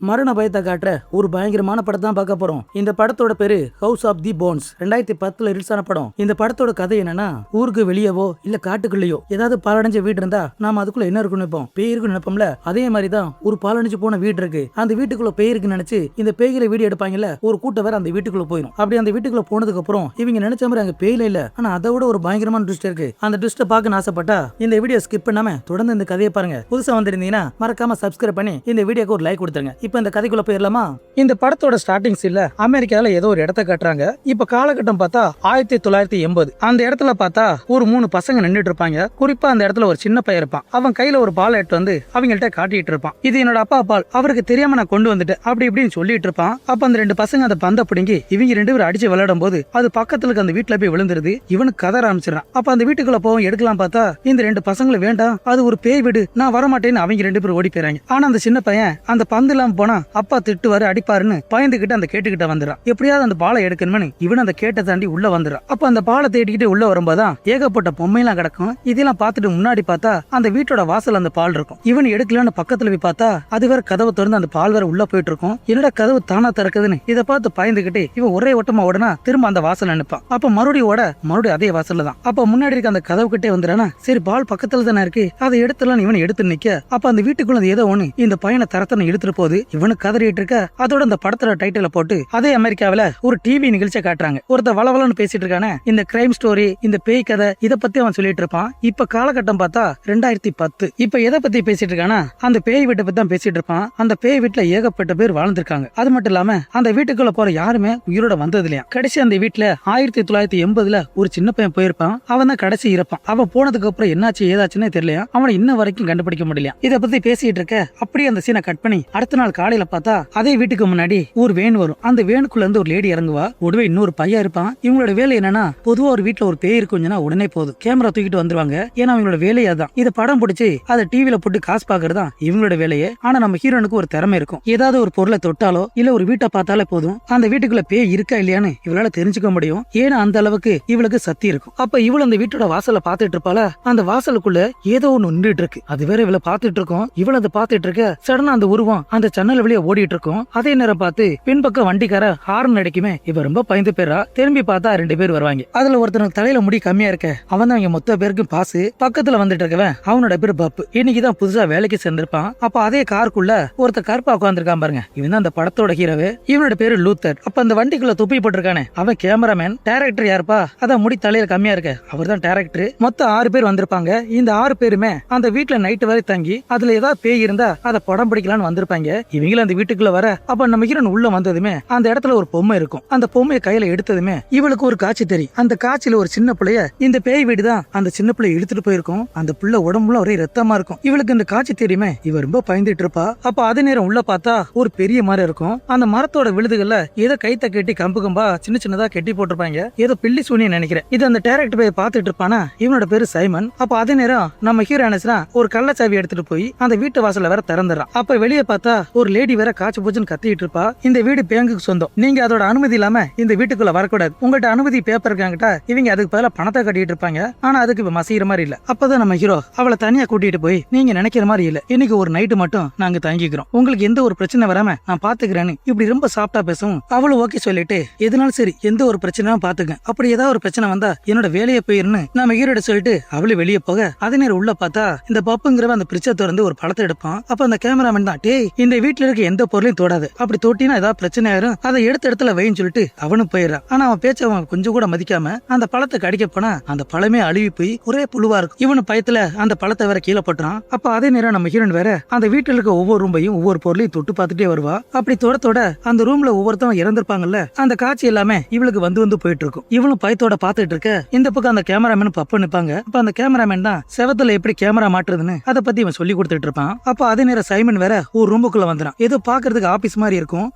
மரண பயத்தை காட்டுற ஒரு பயங்கரமான படத்தை தான் பார்க்க போறோம். இந்த படத்தோட பேரு house of the bones. 2010 release ஆன படம். இந்த படத்தோட கதை என்னன்னா, ஊருக்கு வெளியவோ இல்ல காட்டுக்குள்ளேயோ ஏதாவது பாலடைஞ்ச வீடு இருந்தா நாம அதுக்குள்ள என்ன இருக்குன்னு நினைப்போம், பேய் இருக்குன்னு நினைப்போம்ல. அதே மாதிரி தான் ஒரு பாலடைஞ்சு போன வீடு இருக்கு. அந்த வீட்டுக்குள்ள பேய் இருக்குன்னு நினைச்சு இந்த பேய்களை வீடியோ எடுப்பாங்கல்ல, ஒரு கூட்டம் வேற அந்த வீட்டுக்குள்ள போயிடும். அப்படி அந்த வீட்டுக்குள்ள போனதுக்கு அப்புறம் இவங்க நினைச்ச மாதிரி அங்க பேயில இல்ல, ஆனா அதை விட ஒரு பயங்கரமான ட்விஸ்ட் இருக்கு. அந்த ட்விஸ்ட்டை பார்க்க ஆசைப்பட்டா இந்த வீடியோ ஸ்கிப் பண்ணாம தொடர்ந்து இந்த கதையை பாருங்க. புதுசா வந்திருந்தீங்கன்னா மறக்காம சப்ஸ்கிரைப் பண்ணி இந்த வீடியோக்கு ஒரு லைக் கொடுத்துருங்க. இப்ப இந்த கதைக்குள்ள போயிடலாமா? இந்த படத்தோட ஸ்டார்டிங் சீன்ல அமெரிக்கால ஏதோ ஒரு இடத்த காட்டுறாங்க. இப்ப காலகட்டம் பார்த்தா 1980. அந்த இடத்துல பார்த்தா ஒரு 3 பசங்க நின்றுட்டு இருப்பாங்க. குறிப்பா அந்த இடத்துல ஒரு சின்ன பையன் இருப்பான். அவன் கையில ஒரு பால் எடுத்து வந்து அவங்கள்ட்ட காட்டிட்டு இருப்பான். இது என்னோட அப்பா பால், அவருக்கு தெரியாம நான் கொண்டு வந்துட்டேன் அப்படி இப்படின்னு சொல்லிட்டு இருப்பான். அப்ப அந்த 2 பசங்க அந்த பந்தை பிடிங்கி இவங்க 2 பேரும் அடிச்சு விளையாடும் போது அது பக்கத்துல அந்த வீட்டுல போய் விழுந்துருது. இவனுக்கு கதற ஆரம்பிச்சிடறான். அப்ப அந்த வீட்டுக்குள்ள போவோம் எடுக்கலாம் பார்த்தா இந்த 2 பசங்களும் வேண்டாம், அது ஒரு பேய் வீடு, நான் வரமாட்டேன்னு அவங்க 2 பேரும் ஓடி போயிறாங்க. ஆனா அந்த சின்ன பையன் அந்த பந்து இல்லாம போனா அப்பா திட்டுவாரு அடிப்பாருன்னு பயந்துகிட்டு அந்த கேட்டுக்கிட்ட வந்துடுறான். எப்படியாவது அந்த பாலை எடுக்கணும்னு இவன் அந்த கேட்டை தாண்டி உள்ள வந்துடுறான். அப்ப அந்த பாலை தேடிக்கிட்டு உள்ள வரும்போதான் ஏகப்பட்ட பொம்மையெல்லாம் கிடக்கும். இதெல்லாம் பார்த்துட்டு முன்னாடி பார்த்தா அந்த வீட்டோட வாசல் அந்த பால் இருக்கும். இவன் எடுக்கலான்னு பக்கத்துல போய் பார்த்தா அது வேற கதவை திறந்து அந்த பால் வேற உள்ள போயிட்டு இருக்கும். என்னடா கதவு தானா திறக்குதுன்னு இதை பார்த்து பயந்துகிட்டு இவன் ஒரே ஓட்டமா ஓடனா திரும்ப அந்த வாசல் நினைப்பான். அப்ப மறுபடியும் அதே வாசல்ல தான். அப்ப முன்னாடி இருக்க அந்த கதவு கிட்டே வந்துடானா, சரி பால் பக்கத்துல தானே இருக்கு, அதை எடுத்துலாம் இவன் எடுத்து நிக்க. அப்ப அந்த வீட்டுக்குள்ள ஏதோ ஒண்ணு இந்த பையனை தரத்தனை எடுத்துட்டு போகுது. இவனுக்கு கதறிட்டு இருக்க. அதோட அந்த படத்துல டைட்டில போட்டு அதே அமெரிக்காவில ஒரு டிவி நிகழ்ச்சியை காட்டுறாங்க. ஒருத்த வளவலன்னு பேசிட்டு இருக்கானே, இந்த கிரைம் ஸ்டோரி, இந்த பேய் கதை இத பத்தி அவன் சொல்லிட்டு இருப்பான். இப்ப காலகட்டம் பார்த்தா 2010. இப்ப எதை பத்தி பேசிட்டு இருக்கானா, அந்த பேய் வீட்டை பத்தி தான் பேசிட்டு இருப்பான். அந்த பேய் வீட்டுல ஏகப்பட்ட பேர் வாழ்ந்திருக்காங்க. அது மட்டும் இல்லாம அந்த வீட்டுக்குள்ள போற யாருமே உயிரோட வந்தது இல்லையா. கடைசி அந்த வீட்டுல 1980 ஒரு சின்ன பையன் போயிருப்பான். அவன் தான் கடைசி இருப்பான். அவன் போனதுக்கு அப்புறம் என்னாச்சு ஏதாச்சுன்னே தெரியலையா. அவனை இன்ன வரைக்கும் கண்டுபிடிக்க முடியல. இத பத்தி பேசிட்டு இருக்க அப்படியே அந்த சீனை கட் பண்ணி அடுத்த நாள் காலையில பார்த்தா அதே வீட்டுக்கு முன்னாடி ஒரு வேன் வரும். அந்த வேனுக்குள்ள இருந்து ஒரு லேடி இறங்குவா. உடவே இன்னொரு பையன் இருப்பான். இவங்களோட வேலை என்னன்னா, பொதுவா ஒரு வீட்டுல ஒரு பேய் இருக்குன்னா உடனே போதும் கேமரா தூக்கிட்டு வந்துருவாங்க. ஏன்னா அவங்களோட வேலையா தான் இதை படம் பிடிச்சி அதை டிவில போட்டு காசு பாக்குறதா இவங்களோட வேலையே. ஆனா நம்ம ஹீரோனுக்கு ஒரு திறமை இருக்கும். ஏதாவது ஒரு பொருளை தொட்டாலோ இல்ல ஒரு வீட்டை பார்த்தாலே போதும் அந்த வீட்டுக்குள்ள பேய் இருக்கா இல்லையான்னு இவளால தெரிஞ்சுக்க முடியும். ஏன்னா அந்த அளவுக்கு இவளுக்கு சக்தி இருக்கும். அப்ப இவள் அந்த வீட்டோட வாசலை பார்த்துட்டு இருப்பாள, அந்த வாசலுக்குள்ள ஏதோ ஒண்ணு நின்றுட்டு இருக்கு. அது வேற இவளை பார்த்துட்டு இருக்கோம். இவள் அதை பார்த்துட்டு இருக்க சடனா அந்த உருவம் அந்த ஜன்னல் வழியா ஓடிட்டு இருக்கும். அதே நேரம் பார்த்து பின்பக்கம் வண்டிக்கார ஹார்ன் அடிக்குமே. இவ ரொம்ப பயந்து போயிரா. திரும்பி பார்த்தா 2 பேர் வருவாங்க. அதுல ஒருத்தனுக்கு தலையில முடி கம்மியா இருக்க, அவன் தான் இங்க மொத்த பேருக்கும் பாசு. பக்கத்துல வந்துட்டு இருக்கவன் அவனோட பேர் பப்பு. இன்னைக்குதான் புதுசா வேலைக்கு சேர்ந்திருப்பான். அப்ப அதே காருக்குள்ள ஒருத்த கருப்பா உட்காந்துருக்கான் பாருங்க, இவன் தான் அந்த படத்தோட ஹீரோவே. இவனோட பேரு லூத்தர். அப்ப அந்த வண்டிக்குள்ள துப்பி போட்டிருக்கானே அவன் கேமராமேன். டைரக்டர் யாருப்பா, அதான் முடி தலையில கம்மியா இருக்க, அவர் தான் டைரக்டர். மொத்தம் 6 பேர் வந்திருப்பாங்க. இந்த 6 பேருமே அந்த வீட்டுல நைட்டு வரை தங்கி அதுல ஏதாவது பேய் இருந்தா அதை படம் பிடிக்கலான்னு வந்திருப்பாங்க. இவங்களும் அந்த வீட்டுக்குள்ள வர அப்ப நம்ம ஹீரோன் உள்ள வந்ததுமே அந்த இடத்துல ஒரு பொம்மை இருக்கும். அந்த பொம்மையை கையில எடுத்ததுமே இவளுக்கு ஒரு காட்சி தெரியும். அந்த காட்சியில ஒரு சின்ன பிள்ளைய இந்த பேய் வீடு தான் அந்த சின்ன பிள்ளைய இழுத்துட்டு போயிருக்கும். அந்த பிள்ளை உடம்புல ஒரே ரத்தமா இருக்கும். இவளுக்கு இந்த காட்சி தெரியுமே, இவ ரொம்ப பயந்துட்டு இருப்பா. அப்ப அதே நேரம் உள்ள பார்த்தா ஒரு பெரிய மரம் இருக்கும். அந்த மரத்தோட விழுதுகள்ல ஏதோ கைத்த கட்டி கம்பு கம்பா சின்ன சின்னதா கட்டி போட்டிருப்பாங்க. ஏதோ பில்லி சூனிய நினைக்கிறேன். இது அந்த டைரக்டர் போய் பார்த்துட்டு இருப்பானா, இவனோட பேரு சைமன். அப்ப அதே நேரம் நம்ம ஹீரோ நினைச்சா ஒரு கள்ளச்சாவி எடுத்துட்டு போய் அந்த வீட்டு வாசல்ல வேற திறந்துறான். அப்ப வெளியே பார்த்தா ஒரு லேடி வேற காய்ச்சி பூச்சின்னு கத்திட்டு இருப்பா. இந்த வீடு பேங்குக்கு சொந்தம், நீங்க அதோட அனுமதி இல்லாம இந்த வீட்டுக்குள்ள வரக்கூடாது. உங்கள்ட்ட அனுமதி பேப்பர் இருக்காங்கட்டா இவங்க அதுக்கு பதிலா பணத்தை கட்டிட்டு இருப்பாங்க. ஆனா அதுக்கு இப்ப மசிகிற மாதிரி இல்ல. அப்பதான் நம்ம ஹீரோ அவளை தனியா கூட்டிட்டு போய், நீங்க நினைக்கிற மாதிரி இல்ல, இன்னைக்கு ஒரு நைட்டு மட்டும் நாங்க தங்கிக்கிறோம், உங்களுக்கு எந்த ஒரு பிரச்சனை வராம நான் பாத்துக்கிறேன்னு இப்படி ரொம்ப சாஃப்டா பேசும். அவளும் ஓகே சொல்லிட்டு எதனாலும் சரி எந்த ஒரு பிரச்சனையும் பாத்துக்க, அப்படி ஏதாவது ஒரு பிரச்சனை வந்தா என்னோட வேலையை போயிருன்னு நம்ம ஹீரோட சொல்லிட்டு அவளு வெளியே போக அதே நேரம் உள்ள பார்த்தா இந்த பப்புங்கிறவ அந்த பிரிச்சை திறந்து ஒரு பழத்தை எடுப்பான். அப்ப அந்த கேமராமேன் தான், டேய் இந்த வீட்டுல இருக்க எந்த பொருளையும் தொடாது, அப்படி தொட்டினா ஏதாவது பிரச்சனை ஆயிரும், அதை எடுத்த இடத்துல வைன்னு சொல்லிட்டு அவனும் போயிடுறான். ஆனா அவன் பேச்ச அவன் கொஞ்சம் கூட மதிக்காம அந்த பழத்தை கடிக்க போனா அந்த பழமே அழுவி போய் ஒரே புழுவா இருக்கும். இவனு பயத்துல அந்த பழத்தை வேற கீழே போட்டுறான். அப்ப அதே நேரம் நம்ம ஹீரோன் வேற அந்த வீட்டுல இருக்க ஒவ்வொரு ரூம்பையும் ஒவ்வொரு பொருளையும் தொட்டு பார்த்துட்டே வருவா. அப்படி தொட அந்த ரூம்ல ஒவ்வொருத்தவங்க இறந்திருப்பாங்கல்ல, அந்த காட்சி எல்லாமே இவளுக்கு வந்து போயிட்டு இருக்கும். இவனும் பயத்தோட பாத்துட்டு இருக்க இந்த பக்கம் அந்த கேமராமேன் பப்பு நிப்பாங்க. அப்ப அந்த கேமராமேன் தான் செவத்துல எப்படி கேமரா மாட்டுறதுன்னு அதை பத்தி இவன் சொல்லி கொடுத்துட்டு இருப்பான். அப்ப அதே நேரம் சைமன் வேற ஒரு ரூமுக்குள்ள வந்துறான். ஏதோ பாக்குறதுக்கு ஆபீஸ் மாதிரி இருக்கும்.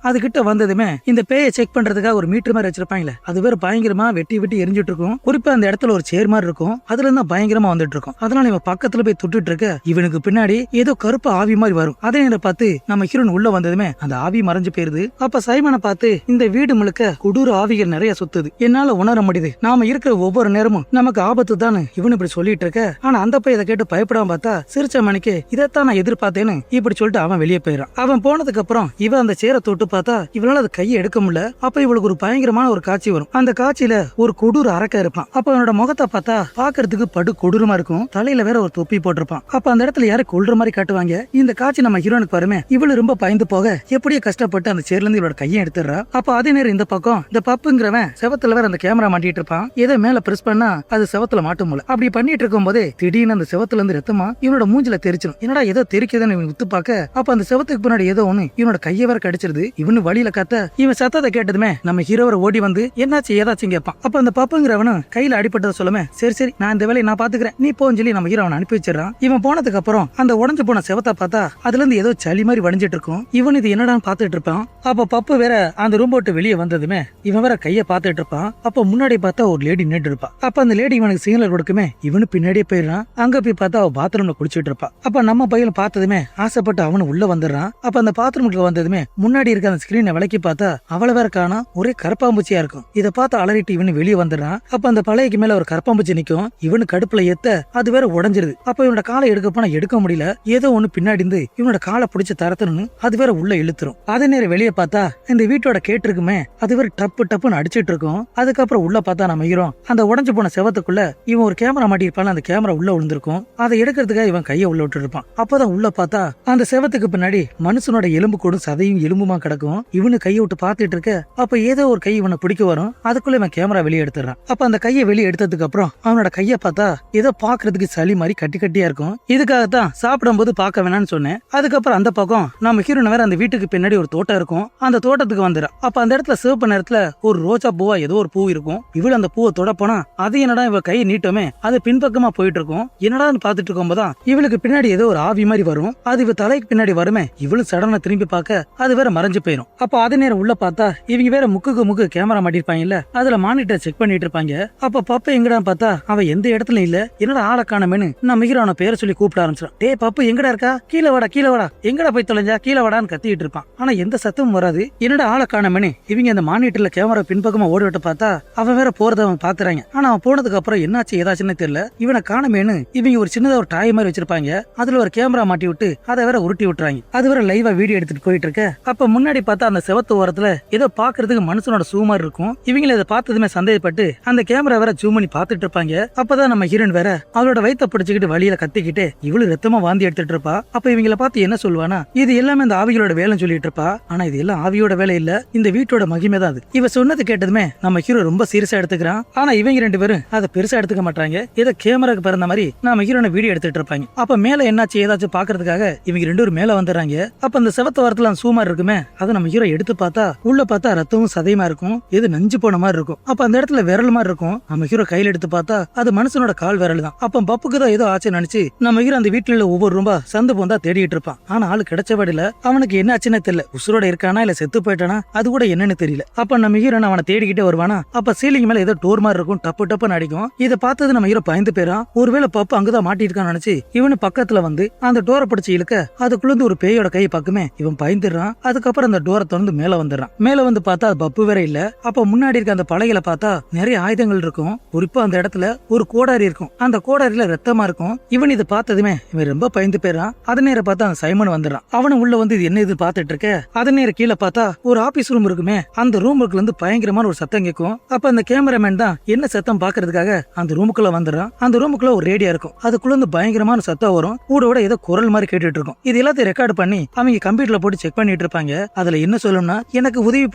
அது கிட்ட வந்ததுமே இந்த பேயை செக் பண்றதுக்காக ஒரு மீட்டர் மாதிரி வச்சிருப்பாங்களே, அது வேற பயங்கரமா வெட்டி எரிஞ்சிட்டு இருக்கும். குறிப்பா அந்த இடத்துல ஒரு சேர் மாதிரி இருக்கும். அதுல இருந்தா பயங்கரமா வந்துட்டு இருக்கும். அதனால இவன் பக்கத்துல போய் தொட்டுட்டு இருக்க இவனுக்கு பின்னாடி ஏதோ கருப்பு ஆவி மாதிரி வரும். அதே நேரம் பார்த்து நம்ம ஹீரோன் உள்ள வந்ததுமே அந்த ஆவி மறைஞ்சு போயிருது. அப்ப சைமனை பார்த்து, இந்த வீடு முழுக்க கொடூர ஆவிகள் நிறைய சுத்துது, என்னால உணர முடியுது, நாம இருக்கிற ஒவ்வொரு நேரமும் நமக்கு ஆபத்து தான் இவனு இப்படி சொல்லிட்டு இருக்க. ஆனா அந்த பையன் இதை கேட்டு பயப்படாம பார்த்தா சிரிச்ச மணிக்கு இதைத்தான் நான் எதிர்பார்த்தேன்னு இப்படி சொல்லிட்டு அவன் வெளியே போயிடறான். அவன் இவன் போனதுக்கு அப்புறம் இவன் அந்த சேரை தொட்டு பார்த்தா இவளால அது கையை எடுக்க முடியல. அப்ப இவளுக்கு ஒரு பயங்கரமான ஒரு காட்சி வரும். அந்த காட்சியில ஒரு கொடூர அரக்க இருப்பான். அப்ப அவனோட முகத்தை பார்த்தா பாக்குறதுக்கு படு கொடூரமா இருக்கும். தலையில வேற ஒரு தொப்பி போட்டிருப்பான். அப்ப அந்த இடத்துல யாரும் கொல்ற மாதிரி காட்டுவாங்க. இந்த காட்சி நம்ம ஹீரோனுக்கு வருமே, இவளு ரொம்ப பயந்து போக எப்படியோ கஷ்டப்பட்டு அந்த சேர்ல இருந்து இவளோட கையை எடுத்துறா. அப்ப அதே நேரம் இந்த பக்கம் இந்த பப்புங்கிறவன் செவத்துல வேற அந்த கேமரா மாட்டிட்டு இருப்பான். ஏதோ மேல பிரஸ் பண்ணா அது செவத்துல மாட்டும் போல. அப்படி பண்ணிட்டு இருக்கும் போதே திடீர்னு அந்த செவத்துல இருந்து ரத்தமா இவனோட மூஞ்சில தெரிச்சிடும். என்னடா ஏதோ தெரிக்குதுன்னு இவன் வித்து பாக்க, அப்ப அந்த செவத்துக்கு பின்னாடி ஏதோ ஒண்ணு இவனோட கையை வேற கடிச்சிருது. இவனு வழியில கத்த, இவன் சத்தத்தை கேட்டதுமே நம்ம ஹீரோவரை ஓடி வந்து என்னாச்சு ஏதாச்சும் கேட்பான். அப்ப அந்த பப்புங்கிறவனும் கையில அடிப்பட்டதை சொல்லுமே, சரி சரி நான் இந்த வேலையை நான் பாத்துக்கிறேன் நீ போன்னு சொல்லி நம்ம ஹீரோ அனுப்பி வச்சிடறான். இவன் போனதுக்கு அப்புறம் அந்த உடஞ்சு போன செவத்தை பார்த்தா அதுல இருந்து ஏதோ சளி மாதிரி வடிஞ்சிட்டு இருக்கும். இவன் இது என்னடான்னு பாத்துட்டு இருப்பான். அப்ப பப்பு வேற அந்த ரூம் போட்டு வெளியே வந்ததுமே இவன் வேற கைய பாத்துட்டு இருப்பான். அப்ப முன்னாடி பார்த்தா ஒரு லேடி நின்று இருப்பா. அப்ப அந்த லேடி இவனுக்கு சிக்னல் கொடுக்குமே, இவனு பின்னாடியே போயிடுறான். அங்க போய் பார்த்தா அவ பாத்ரூம்ல குளிச்சுட்டு இருப்பா. அப்ப நம்ம பையன் பார்த்ததுமே ஆசைப்பட்டு அவனு உள்ள வந்துடுறான். அப்ப அந்த பாத்ரூமுக்கு வந்ததுமே முன்னாடி இருக்க அந்த ஸ்கிரீனை விளக்கி பார்த்தா அவளை வேற காணா, ஒரே கரப்பாம்பூச்சியா இருக்கும். இதை பார்த்து அலறிட்டு இவனு வெளியே வந்துடுறான். அப்ப அந்த பழையக்கு மேல ஒரு கரப்பாம்பூச்சி நிக்கும். இவனு கடுப்புல ஏத்த அது வேற உடஞ்சிருது. அப்ப இவனோட காலை எடுக்க போனா எடுக்க முடியல. ஏதோ ஒண்ணு பின்னாடி இருந்து இவனோட காலை பிடிச்ச தரத்துன்னு அது வேற உள்ள இழுத்துரும். அதே நேரம் வெளியே பார்த்தா இந்த வீட்டோட கேட்டு இருக்குமே, அது வேற டப்பு டப்புன்னு அடிச்சிட்டு இருக்கும். அதுக்கப்புறம் உள்ள பார்த்தா நம்ம ஹீரோ அந்த உடஞ்சு போன செவத்துக்குள்ள இவன் ஒரு கேமரா மாட்டிருப்பான். அந்த கேமரா உள்ள விழுந்திருக்கும். அதை எடுக்கிறதுக்காக இவன் கையை உள்ள விட்டு இருப்பான். அப்பதான் உள்ள பார்த்தா அந்த செவத்துக்கு பின்னாடி மனுஷனோட எலும்பு கூடும் சதையும் எலும்புமா கிடக்கும். இவனு கையை விட்டு பாத்துட்டு இருக்க, அப்ப ஏதோ ஒரு கை இவனை பிடிக்க வரும். அதுக்குள்ள இவன் கேமரா வெளியே எடுத்துறான். அப்ப அந்த கையை வெளியே எடுத்ததுக்கு அப்புறம் அவனோட கையை பார்த்தா ஏதோ பாக்குறதுக்கு சளி மாதிரி கட்டி கட்டியா இருக்கும். இதுக்காகத்தான் சாப்பிடும் போது பார்க்க வேணாம்னு சொன்னேன். அதுக்கப்புறம் அந்த பக்கம் நம்ம ஹீரோன் வேற அந்த வீட்டுக்கு பின்னாடி ஒரு தோட்டம் இருக்கும். அந்த தோட்டத்துக்கு வந்துடும். அப்ப அந்த இடத்துல சிவப்பு நேரத்துல ஒரு ரோஜா பூவா ஏதோ ஒரு பூ இருக்கும். இவள் அந்த பூவை தொட போனா அது என்னடா இவ கையை நீட்டமே அது பின்பக்கமா போயிட்டு இருக்கும். என்னடான்னு பாத்துட்டு இருக்கும் போதான் இவளுக்கு பின்னாடி ஏதோ ஒரு ஆவி மாதிரி வரும். அது இவ தலைக்கு பின்னாடி வருமே, இவளும் சடனா திரும்பி பார்க்க அது வேற மறைஞ்சு போயிடும். அப்ப அதே நேரம் உள்ள பார்த்தா இவங்க வேற முக்கு கேமரா மாட்டிருப்பாங்கல்ல, அதுல மானிட்டர் செக் பண்ணிட்டு இருப்பாங்க. அப்ப பப்பு எங்கடா பார்த்தா அவ எந்த இடத்துல இல்ல. என்னடா ஆளை காணமேனு நான் ஹீரோன பேரை சொல்லி கூப்பிட ஆரம்பிச்சிடும். டே பப்பு எங்கடா இருக்கா, கீழே வாடா கீழே வாடா, எங்கடா போய் தொலைஞ்சா, கீழே வாடான்னு கத்திட்டு இருப்பான். ஆனா எந்த சத்தமும் வராது. என்னடா ஆளை காணமேனு இவங்க அந்த மானிட்டர்ல கேமரா பின்பக்கமா ஓடி விட்டு பார்த்தா அவன் வேற போறத அவன் பாத்துறாங்க. ஆனா அவன் போனதுக்கு அப்புறம் என்னாச்சு ஏதாச்சுன்னு தெரியல. இவனை காணமேனு இவங்க ஒரு சின்னதா ஒரு டாய் மாதிரி வச்சிருப்பாங்க. அதுல ஒரு கேமரா மாட்டி விட்டு அதை வேற உருட்டி விட்டுறாங்க. அது வேற லைவா வீடியோ எடுத்துட்டு போயிட்டு இருக்க. அப்ப முன்னாடி பார்த்தா அந்த செவத்து ஓரத்துல ஏதோ பாக்குறதுக்கு மனுஷனோட சூ மாதிரி இருக்கும். இவங்கள இதை பார்த்ததுமே சந்தேகப்பட்டு அந்த கேமரா வேற ஜூம் பண்ணி பாத்துட்டு இருப்பாங்க. அப்பதான் நம்ம ஹீரோன் வேற அவளோட வயித்தை பிடிச்சிக்கிட்டு வழியில கத்திக்கிட்டு இவளு ரத்தமா வாந்தி எடுத்துட்டு இருப்பா. அப்ப இவங்கள பார்த்து என்ன சொல்லுவானா, இது எல்லாமே இந்த ஆவிகளோட வேலைன்னு சொல்லிட்டு இருப்பா. ஆனா இது எல்லாம் ஆவியோட வேலை இல்ல, இந்த வீட்டோட மகிமை தான் அது. இவ சொன்னது கேட்டதுமே நம்ம ஹீரோ ரொம்ப சீரியஸா எடுத்துக்கிறான். ஆனா இவங்க ரெண்டு பேரும் அதை பெருசா எடுத்துக்க மாட்டாங்க. ஏதோ கேமராக்கு பிறந்த மாதிரி நம்ம ஹீரோனை வீடியோ எடுத்துட்டு இருப்பாங்க. அப்ப மேல என்னாச்சு ஏதாச்சும் பாக்குறதுக்காக இவங்க ரெண்டு பேரும் மேல வந்துடுறாங்க. அப்ப அந்த செவத்த வாரத்துல சூமார் இருக்குமே, அதை நம்ம ஹீரோ எடுத்து பார்த்தா உள்ள பார்த்தா ரத்தமும் சதையுமா இருக்கும். எது நஞ்சு போன மாதிரி இருக்கும். அப்ப அந்த இடத்துல விரல் மாதிரி இருக்கும். நம்ம ஹீரோ கையில எடுத்து பார்த்தா அது மனுஷனோட கால் விரல் தான். அப்ப பப்புக்கு தான் ஏதோ ஆச்சு நினைச்சு நம்ம ஹீரோ அந்த வீட்டுல ஒவ்வொரு ரூபா சந்து போந்தா தேடிட்டு இருப்பான். ஆனா ஆளு கிடைச்சபடியில அவனுக்கு என்ன ஆச்சுன்னு தெரியல. உசுரோட இருக்கானா இல்ல செத்து போயிட்டானா அது கூட என்னன்னு தெரியல. அப்ப நம்ம ஹீரோ அவனை தேடிக்கிட்டே வருவானா. அப்ப சீலிங் மேல ஏதோ டோர் மாதிரி இருக்கும், டப்பு டப்புன்னு அடிக்கும். இதை பார்த்தது நம்ம ஹீரோ பயந்து போயிறான். ஒருவேளை பப்பு அங்கதான் மாட்டிருக்கான்னு நினைச்சு இவனு பக்கத்துல வந்து அந்த டோரை பிடிச்சு இழுக்க அதுக்குள்ள ஒரு பேயோட கை பக்கமே இவன் பயந்துடுறான். அதுக்கப்புறம் அந்த டோரை திறந்து மேல வந்துடுறான். மேல வந்து பார்த்தா அது பப்பு வேற இல்ல. அப்ப முன்னாடி இருக்க அந்த பலகையில பார்த்தா நிறைய ஆயுதங்கள் இருக்கும். குறிப்பா அந்த இடத்துல ஒரு கோடாரி இருக்கும். அந்த கோடாரியில ரத்தமா இருக்கும். இவன் இதை பார்த்ததுமே இவன் ரொம்ப பயந்து போயிறான். அதே நேரம் பார்த்தா அந்த சைமன் வந்துடுறான். அவனு உள்ள வந்து இது என்ன இது பார்த்துட்டு இருக்க. அதே நேரம் கீழே பார்த்தா ஒரு ஆபீஸ் ரூம் இருக்குமே, அந்த ரூமுக்குள்ள இருந்து பயங்கரமான ஒரு சத்தம் கேட்கும். அப்ப அந்த கேமராமேன் தான் என்ன சத்தம் பாக்குறதுக்காக அந்த ரூமுக்குள்ள வந்துடுறான். அந்த ரூமுக்குள்ள ஒரு ரேடியோ இருக்கும். அதுக்குள்ள இருந்து பயங்கரமான சத்தம் வரும். கூட ஏதோ குரல் மாதிரி கேட்டுட்டு இருக்கும். இது எல்லாத்தையும் ரெக்கார்ட் பண்ணி அவங்க கம்ப்யூட்டர்ல போட்டு செக் பண்ணிட்டு இருப்பாங்க. அதுல என்ன சொல்லணும்னா, எனக்கு உதவி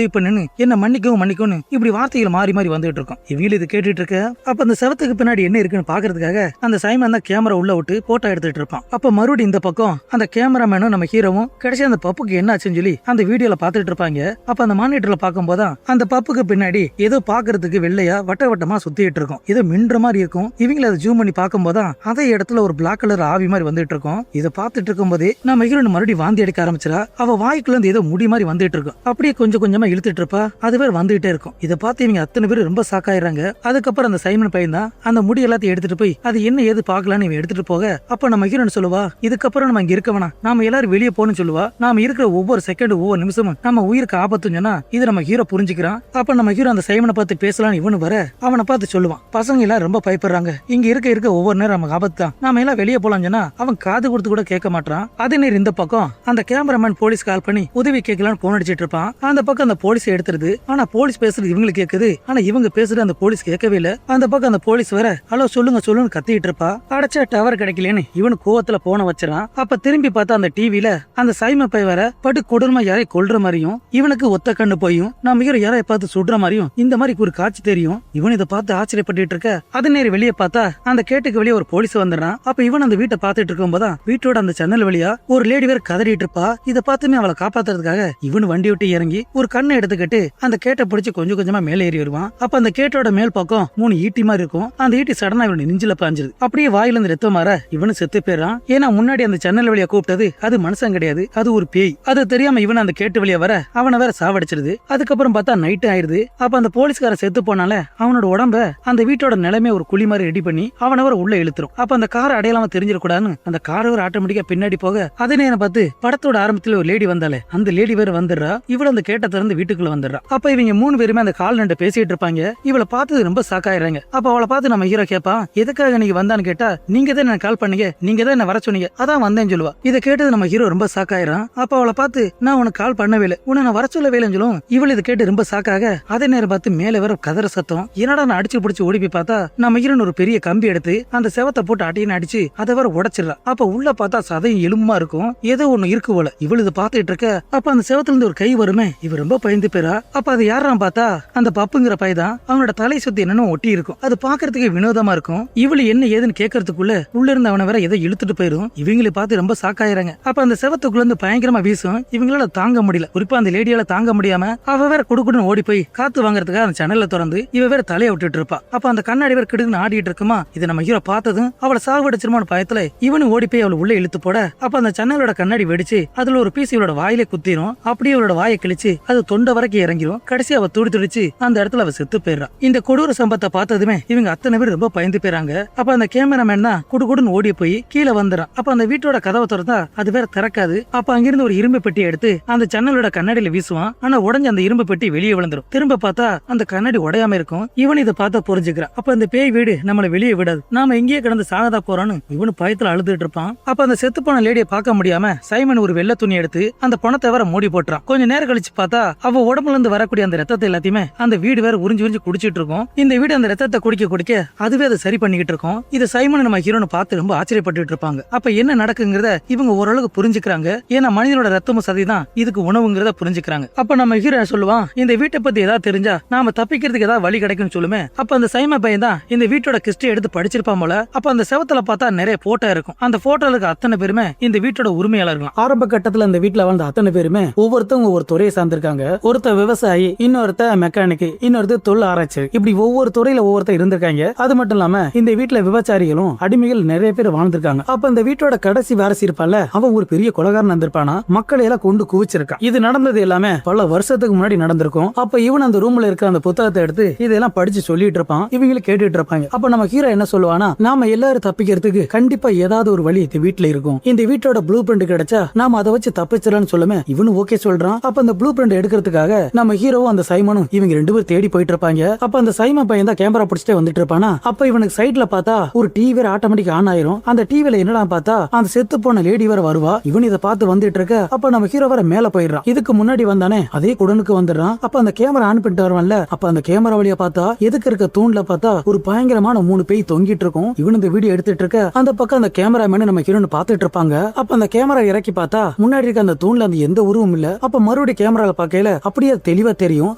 பண்ணுன்னு என்ன மன்னிக்கவும் இப்படி வார்த்தைகள் மாறி மாறி வந்துட்டு இருக்கும். இவங்க இது கேட்டுட்டு இருக்க. அப்ப அந்த செவத்துக்கு பின்னாடி என்ன இருக்குன்னு பாக்குறதுக்காக அந்த சைமன் தான் கேமரா உள்ள விட்டு போட்டோ எடுத்துட்டு இருப்பான். அப்ப மறுபடியும் இந்த பக்கம் அந்த கேமராமேனும் நம்ம ஹீரோவும் கடைசி அந்த பப்புக்கு என்ன ஆச்சுன்னு சொல்லி அந்த வீடியோல பாத்துட்டு இருப்பாங்க. அப்ப அந்த மானிட்டர்ல பாக்கும் போதான் அந்த பப்புக்கு பின்னாடி ஏதோ பாக்குறதுக்கு வெள்ளையா வட்டமா சுத்திட்டு இருக்கும். ஏதோ மின்ற மாதிரி இருக்கும். இவங்களை அதை ஜூம் பண்ணி பார்க்கும் போதான் அதே இடத்துல ஒரு பிளாக் கலர் ஆவி மாதிரி வந்துட்டு இருக்கும். இதை பார்த்துட்டு இருக்கும் போதே நம்ம ஹீரோன் மறுபடியும் வாந்தி எடுக்க ஆரம்பிச்சிடா. அவ வாய்க்குள்ள இருந்து ஏதோ முடி மாதிரி வந்துட்டு இருக்கும். அப்படியே கொஞ்சம் கொஞ்சமா இழுத்துட்டு இருப்பா. அது பேர் வந்துகிட்டே இருக்கும். இதை பார்த்து இவங்க அத்தனை பேர் ரொம்ப சாக்காயிராங்க. அதுக்கப்புறம் அந்த சைமன் பையன் தான் அந்த முடி எல்லாத்தையும் எடுத்துட்டு போய் அது என்ன ஏது பாக்கலான்னு இவன் எடுத்துட்டு போக, அப்ப நம்ம ஹீரோன் சொல்லுவா, இதுக்கப்புறம் நம்ம இங்க இருக்க வேணாம், நாம எல்லாரும் வெளியே போகணும்னு சொல்லுவா. நாம இருக்கிற ஒவ்வொரு செகண்ட் ஒவ்வொரு நிமிஷமும் நம்ம உயிருக்கு ஆபத்துன்னு சொன்னா இது நம்ம ஹீரோ புரிஞ்சுக்கிறான். அப்ப நம்ம ஹீரோ அந்த சைமனை பார்த்து பேசலான்னு இவனு வர அவனை பார்த்து சொல்லுவான், பசங்க எல்லாம் ரொம்ப பயப்படுறாங்க, இங்க இருக்க ஒவ்வொரு நேரம் நமக்கு ஆபத்து தான், நாம எல்லாம் வெளியே போலாம் சொன்னா அவன் காது கொடுத்து கூட கேட்க மாட்டான். அதே நேரம் இந்த பக்கம் அந்த கேமராமேன் போலீஸ் கால் பண்ணி உதவி கேட்கலான்னு போன் அடிச்சிட்டு இருப்பான். அந்த பக்கம் அந்த போலீஸ் எடுத்துருது. ஆனா போலீஸ் பேசுறது இவங்களுக்கு கேக்குது. ஆனா இவங்க பேசுறது அந்த போலீஸ் கேட்கவே இல்ல. அந்த பக்கம் அந்த போலீஸ் வேற ஹலோ சொல்லுங்க சொல்லுன்னு கத்திட்டு இருப்பா. அடைச்ச டவர் கிடைக்கலன்னு இவனு கோவத்துல போன வச்சிடறான். அப்ப திரும்பி பார்த்தா அந்த டிவில அந்த சைம பை வேற படு கொடூரமா யாரை கொல்ற மாதிரியும் இவனுக்கு ஒத்த கண்ணு போயும் நான் மிக யாரை பார்த்து சுடுற மாதிரியும் இந்த மாதிரி ஒரு காட்சி தெரியும். இவன் இதை பார்த்து ஆச்சரியப்பட்டு இருக்க. அது நேரம் வெளியே பார்த்தா அந்த கேட்டுக்கு வெளியே ஒரு போலீஸ் வந்துடுறான். அப்ப இவன் அந்த வீட்டை பார்த்துட்டு இருக்கும் போதான் வீட்டோட அந்த ஜன்னல் வழியா ஒரு லேடி வேற கதறிட்டு இருப்பா. இதை பார்த்துமே அவளை காப்பாத்துறதுக்காக இவனு வண்டி விட்டு இறங்கி ஒரு கண்ணை எடுத்துக்கிட்டு அந்த கேட்டை பிடிச்சு கொஞ்சம் கொஞ்சமா மேலே ஏறி வருவான். அப்ப அந்த கேட்டோட மேல் பக்கம் 3 ஈட்டி மாதிரி இருக்கும். அந்த ஈட்டி சடனா இவனு நெஞ்சில பாஞ்சிருது. அப்படியே வாயில இருந்து ரத்தம் மாற இவனு செத்து போயிடறான். ஏன்னா முன்னாடி அந்த ஜன்னல் வழியா கூப்பிட்டது அது மனுஷன் கிடையாது, அது ஒரு பேய். அது தெரியாம இவன் அந்த கேட்டு வழியா வர அவனை வேற சாவடிச்சிருது. அதுக்கப்புறம் பார்த்தா நைட்டு ஆயிருது. அப்ப அந்த போலீஸ்கார செத்து போனால அவனோட உடம்ப அந்த வீட்டோட நிலைமை ஒரு குழி மாதிரி ரெடி பண்ணி அவனை வர உள்ள இழுத்துரும். அப்ப அந்த காரை அடையாளமா தெரிஞ்சிடக்கூடாதுன்னு அந்த காரை ஒரு ஆட்டோமேட்டிக்கா பின்னாடி போக அதே நேரம் பார்த்து படத்தோட ஆரம்பத்துல ஒரு லேடி வந்தாலே அந்த லேடி வேற வந்துடுறா. இவள அந்த கேட்ட திறந்து வீட்டுக்குள்ள வந்துடுறா. அப்ப இவங்க 3 பேருமே அந்த கால் நண்டு பேசிட்டு இருப்பாங்க. இவளை பார்த்தது ரொம்ப சாக்காயிடுறாங்க. அப்ப அவளை பார்த்து நம்ம ஹீரோ கேட்பான் எதுக்காக நீங்க வந்தான்னு கேட்டா நீங்க தான் என்ன கால் பண்ணீங்க, நீங்க தான் என்ன வர சொன்னீங்க, அதான் வந்தேன்னு சொல்லுவா. இதை கேட்டது நம்ம ஹீரோ ரொம்ப சாக்காயிரான். அப்ப அவளை பார்த்து நான் உனக்கு கால் பண்ணவே இல்லை, உன்னை நான் வர சொல்லவே இல்லைன்னு சொல்லுவோம். இவள் இதை கேட்டு ரொம்ப சாக்காக அதே நேரம் பார்த்து மேல வேற கதற சத்தம். என்னடா நான் அடிச்சு பிடிச்சி ஓடி போய் பார்த்தா நம்ம ஹீரோன் ஒரு பெரிய கம்பி எடுத்து அந்த செவத்தை போட்டு அடின்னு அடிச்சு அதை வேற உடைச்சிடறா. அப்ப உள்ள பார்த்தா சதையும் எலும்புமா இருக்கும், ஏதோ ஒண்ணு இருக்கு போல. இவள் இதை பார்த்துட்டு இருக்க. அப்ப அந்த செவத்துல இருந்து ஒரு கை வருமே, இவ ரொம்ப பயந்து போறா. அப்ப அது யாரான்னு பார்த்தா அந்த பப்புங்கிற பையதான். அவனோட தலை சுத்தி என்னன்னு ஒட்டி இருக்கும். அது பாக்குறதுக்கு வினோதமா இருக்கும். இவளு என்ன ஏதுன்னு கேட்கறதுக்குள்ள உள்ள இருந்து அவனை வேற எதை இழுத்துட்டு போயிரும். இவங்களை பார்த்து ரொம்ப சாக்காயிராங்க. அப்ப அந்த செவத்துக்குள்ள இருந்து பயங்கரமா வீசும். இவங்களால தாங்க முடியல. குறிப்பா அந்த லேடியால தாங்க முடியாம அவ வேற குடுக்குன்னு ஓடி போய் காத்து வாங்குறதுக்காக அந்த ஜன்னலை திறந்து இவ வேற தலையை விட்டுட்டு இருப்பா. அப்ப அந்த கண்ணாடி வேற கிடுன்னு ஆடிட்டு இருக்குமா. இதை நம்ம ஹீரோ பார்த்ததும் அவளை சாவடிச்சிருமான பயத்துல இவனு ஓடி போய் அவளை உள்ள இழுத்து போட அப்ப அந்த ஜன்னலோட கண்ணாடி வெடிச்சு அதுல ஒரு பீஸ் இவளோட வாயில குத்திரும். அப்படியே அவளோட வாயை கிழிச்சு அது தொண்டை வரைக்கும் இறங்கிரும். கடைசி அவ துடி துடிச்சு அந்த இடத்துல அவ செத்து போயிடறா. இந்த கொடூர சம்பவத்தை பார்த்ததுமே இவங்க அத்தனை பேர் ரொம்ப பயந்து போயிறாங்க. அப்ப அந்த கேமராமேன் தான் குடுகுடுன்னு ஓடி போய் கீழே வந்துறான். அப்ப அந்த வீட்டோட கதவை திறந்தா அது வேற திறக்காது. அப்ப அங்கிருந்து ஒரு இரும்பு பெட்டி எடுத்து அந்த ஜன்னலோட கண்ணாடியில வீசுவான். ஆனா உடஞ்ச அந்த இரும்பு பெட்டி வெளியே விழுந்துரும். திரும்ப பார்த்தா அந்த கண்ணாடி உடையாம இருக்கும். இவன் இதை பார்த்தா புரிஞ்சுக்கிறான். அப்ப அந்த பேய் வீடு நம்மளை வெளியே விடாது, நாம எங்கேயே கிடந்து சாகதா போறான்னு இவனு பயத்துல அழுதுட்டு இருப்பான். அப்ப அந்த செத்து போன லேடியை பார்க்க முடியாம சைமன் ஒரு வெள்ளை துணி எடுத்து அந்த பணத்தை வேற மூடி போட்டுறான். கொஞ்ச நேரம் கழிச்சு பார்த்தா அவ உடம்புல இருந்து வரக்கூடிய அந்த ரத்தத்தை எல்லாத்தையுமே அந்த வீடு வேற உறிஞ்சு உறிஞ்சு குடிச்சிட்டு இருக்கும். இந்த வீடு அந்த ரத்தத்தை குடிக்க குடிக்க அதுவே அதை சரி பண்ணிக்கிட்டு இருக்கும். இதை சைமன் நம்ம ஹீரோனை பார்த்து ரொம்ப ஆச்சரியப்பட்டு இருப்பாங்க. அப்ப என்ன நடக்குங்கிறத இவங்க ஓரளவுக்கு புரிஞ்சுக்கிறாங்க. ஏன்னா மனிதனோட ரத்தமும் சதிதான் இதுக்கு உணவுங்கிறத புரிஞ்சுக்கிறாங்க. அப்ப நம்ம ஹீரோ சொல்லுவான் இந்த வீட்டை பத்தி ஏதாவது தெரிஞ்சா நாம தப்பிக்கிறதுக்கு ஏதாவது வழி கிடைக்கும்னு சொல்லுமே. அப்ப அந்த சைம பையன் தான் இந்த வீட்டோட கிறிஸ்டி எடுத்து படிச்சிருப்பான் போல. அப்ப அந்த செவத்துல பார்த்தா நிறைய போட்டோ இருக்கும். அந்த போட்டோல இருக்க அத்தனை பேருமே இந்த வீட்டோட உரிமையாளர்கள். ஆரம்ப கட்டத்துல இந்த வீட்டுல வாழ்ந்த அத்தனை பேருமே ஒவ்வொருத்தவங்க ஒவ்வொரு துறையை சார்ந்திருக்காங்க. ஒருத்த விவசாயி, இன்னொருத்த மெக்கானிக், இன்னொருத்த தொழில் ஆராய்ச்சி, இப்படி ஒவ்வொரு துறையில ஒவ்வொருத்தர் இருந்திருக்காங்க. அது மட்டும் இல்லாம இந்த வீட்டுல விபச்சாரிகளும் அடிமைகள் நிறைய பேர் வாழ்ந்திருக்காங்க. அப்ப இந்த வீட்டோட கடைசி வாரிசு இருப்பால அவன் ஒரு பெரிய கொலைகாரன் இருந்திருப்பானா, மக்களை எல்லாம் கொண்டு குவிச்சிருக்கான். இது நடந்தது எல்லாமே பல வருஷத்துக்கு முன்னாடி நடந்திருக்கும். அப்ப இவன் அந்த ரூம்ல இருக்க அந்த புத்தகத்தை எடுத்து இதெல்லாம் படிச்சு சொல்லிட்டு இருப்பான். இவங்களும் கேட்டுட்டு இருப்பாங்க. அப்ப நம்ம ஹீரோ என்ன சொல்லுவானா, நாம எல்லாரும் தப்பிக்கிறதுக்கு கண்டிப்பா ஏதாவது ஒரு வழி இந்த வீட்டுல இருக்கும். இந்த வீட்டோட ப்ளூ பிரிண்ட் கிடைச்சா நாம அதை வச்சு தப்பிச்சிடலாம்னு சொல்லுமே. இவனும் ஓகே சொல்றான். அப்ப அந்த ப்ளூ பிரிண்ட் எடுக்கிறதுக்காக நம்ம ஹீரோவும் அந்த சைமனும் இவங்க 2 பேரும் தேடி போயிட்டு இருப்பாங்க. அப்ப அந்த சைமன் பையன் தான் கேமரா பிடிச்சிட்டே வந்துட்டு இருப்பானா. அப்ப இவனுக்கு சைட்ல பார்த்தா ஒரு டிவி ஆட்டோமேட்டிக் ஆன் ஆயிரும். அந்த டிவில என்னடா பார்த்தா அந்த செத்து போன லேடி வேற வருவா. இவன் இதை பார்த்து வந்துட்டு இருக்க. அப்ப நம்ம ஹீரோ வேற மேல போயிடுறான். இதுக்கு முன்னாடி வந்தானே அதே குடனுக்கு வந்துடுறான். அப்ப அந்த கேமரா ஆன் பண்ணிட்டு வருவான்ல. அப்ப அந்த கேமரா வழியா பார்த்தா எதுக்கு இருக்க தூண்ல பார்த்தா ஒரு பயங்கரமான 3 பேய் தொங்கிட்டு இருக்கும். இவன் இந்த வீடியோ எடுத்துட்டு இருக்க. அந்த பக்கம் அந்த கேமராமேன் நம்ம ஹீரோனை பார்த்துட்டு இருப்பாங்க. அப்ப அந்த கேமரா இறக்கி பார்த்தா முன்னாடி இருக்க அந்த தூண்ல அந்த எந்த உருவம் இல்ல. அப்ப மறுபடியும் கேமரால பார்க்கல அப்படியே தெளிவா தெரியும்.